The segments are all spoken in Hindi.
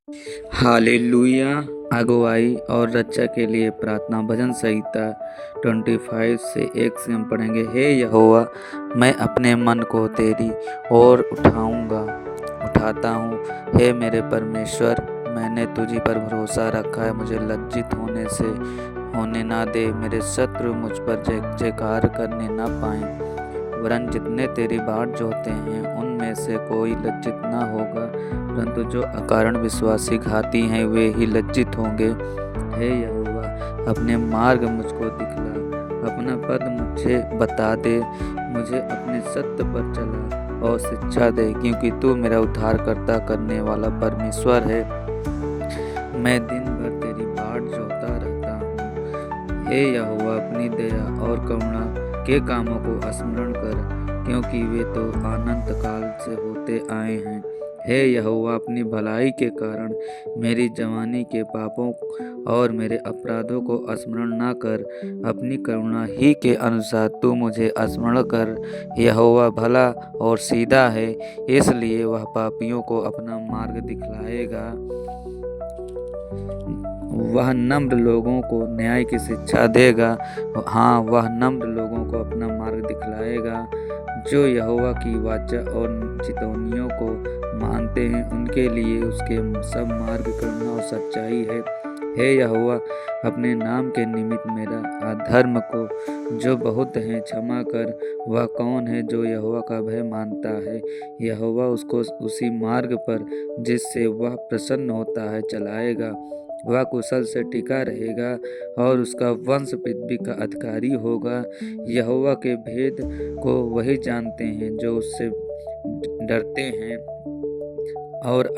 हालेलुया। अगुवाई और रक्षा के लिए प्रार्थना। भजन संहिता 25 से 1 से हम पढ़ेंगे। हे यहोवा, मैं अपने मन को तेरी ओर उठाता हूँ। हे मेरे परमेश्वर, मैंने तुझी पर भरोसा रखा है। मुझे लज्जित होने ना दे। मेरे शत्रु मुझ पर जयकार करने ना पाएं। वरन जितने तेरी बाट जोहते हैं उनमें से कोई लज्जित ना होगा, परंतु जो अकारण विश्वासी घाती हैं वे ही लज्जित होंगे। हे यहोवा, अपने मार्ग मुझको दिखला, अपना पद मुझे बता दे। मुझे अपने सत्य पर चला और शिक्षा दे, क्योंकि तू मेरा उद्धारकर्ता करने वाला परमेश्वर है। मैं दिन भर तेरी बाट जोहता रहता हूँ। हे यहोवा, अपनी दया और करुणा के कामों को स्मरण कर, क्योंकि वे तो अनंत काल से होते आए हैं। हे यहोवा, अपनी भलाई के कारण मेरी जवानी के पापों और मेरे अपराधों को स्मरण ना कर। अपनी करुणा ही के अनुसार तू मुझे स्मरण कर। यहोवा भला और सीधा है, इसलिए वह पापियों को अपना मार्ग दिखलाएगा। वह नम्र लोगों को न्याय की शिक्षा देगा। हाँ, वह नम्र लोगों को अपना मार्ग दिखलाएगा। जो यहोवा की वाचा और चितौनियों को मानते हैं, उनके लिए उसके सब मार्ग करुणा और सच्चाई है। हे यहोवा, अपने नाम के निमित्त मेरा अधर्म को जो बहुत हैं क्षमा कर। वह कौन है जो यहोवा का भय मानता है? यहोवा उसको उसी मार्ग पर जिससे वह प्रसन्न होता है चलाएगा। वह कुशल से टिका रहेगा और उसका वंश पृथ्वी का अधिकारी होगा। यहोवा के भेद को वही जानते हैं जो उससे डरते हैं, और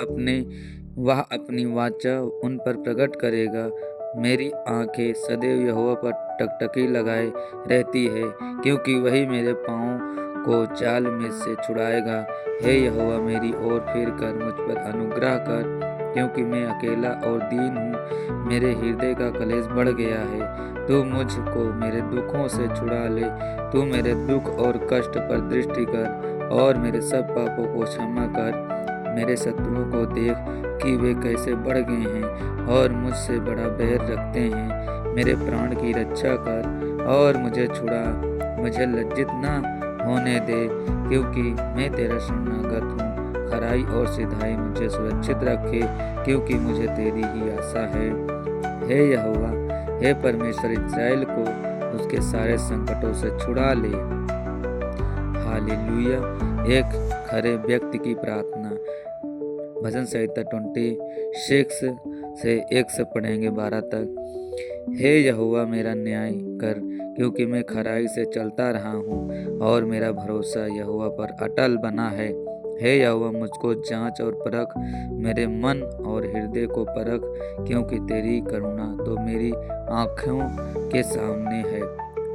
वह अपनी वाचा उन पर प्रकट करेगा। मेरी आंखें सदैव यहोवा पर टकटकी लगाए रहती है, क्योंकि वही मेरे पाँव को जाल में से छुड़ाएगा। हे यहोवा, मेरी ओर फिर कर मुझ पर अनुग्रह कर, क्योंकि मैं अकेला और दीन हूँ। मेरे हृदय का कलेश बढ़ गया है। तू मुझको मेरे दुखों से छुड़ा ले। तू मेरे दुख और कष्ट पर दृष्टि कर और मेरे सब पापों को क्षमा कर। मेरे शत्रुओं को देख कि वे कैसे बढ़ गए हैं और मुझसे बड़ा बैर रखते हैं। मेरे प्राण की रक्षा कर और मुझे छुड़ा। मुझे लज्जित ना होने दे, क्योंकि मैं तेरा शरणागत हूँ। खराई और सिधाई मुझे सुरक्षित रखे, क्योंकि मुझे तेरी ही आशा है। हे यहोवा, हे परमेश्वर, इस्राएल को उसके सारे संकटों से छुड़ा ले। हालेलुया। एक खरे व्यक्ति की प्रार्थना। भजन संहिता 26 से 1 से पढ़ेंगे 12 तक। हे यहोवा, मेरा न्याय कर, क्योंकि मैं खराई से चलता रहा हूँ और मेरा भरोसा यहोवा पर अटल बना है। हे यहोवा, मुझको जांच और परख, मेरे मन और हृदय को परख, क्योंकि तेरी करुणा तो मेरी आँखों के सामने है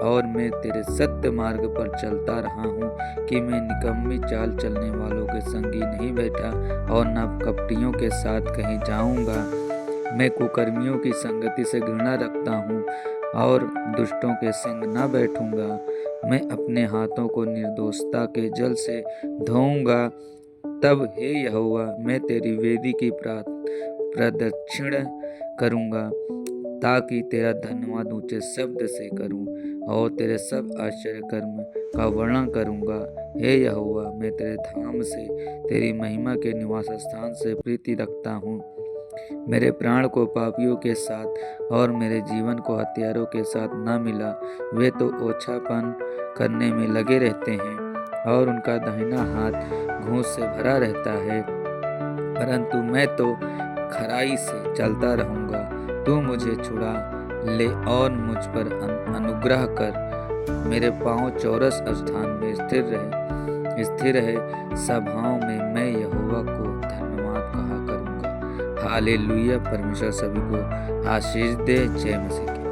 और मैं तेरे सत्य मार्ग पर चलता रहा हूँ, कि मैं निकम्मी चाल चलने वालों के संगी नहीं बैठा और न कपटियों के साथ कहीं जाऊँगा। मैं कुकर्मियों की संगति से घृणा रखता हूँ और दुष्टों के संग न बैठूँगा। मैं अपने हाथों को निर्दोषता के जल से धोऊँगा। तब हे यहोवा, मैं तेरी वेदी की प्रदक्षिण करूँगा, ताकि तेरा धन्यवाद ऊंचे शब्द से करूं और तेरे सब आश्चर्य कर्म का वर्णन करूंगा। हे यहोवा, मैं तेरे धाम से, तेरी महिमा के निवास स्थान से प्रीति रखता हूँ। मेरे प्राण को पापियों के साथ और मेरे जीवन को हत्यारों के साथ न मिला। वे तो ओछापन करने में लगे रहते हैं और उनका दाहिना हाथ घूंस से भरा रहता है, परंतु मैं तो खराई से चलता रहूँगा। तू मुझे छुड़ा ले और मुझ पर अनुग्रह कर। मेरे पाँव चौरस स्थान में स्थिर है। सभाओं में मैं यहोवा को धन्यवाद कहा करूँगा। हालेलुया। परमेश्वर सभी को आशीष दे। जय मसीह।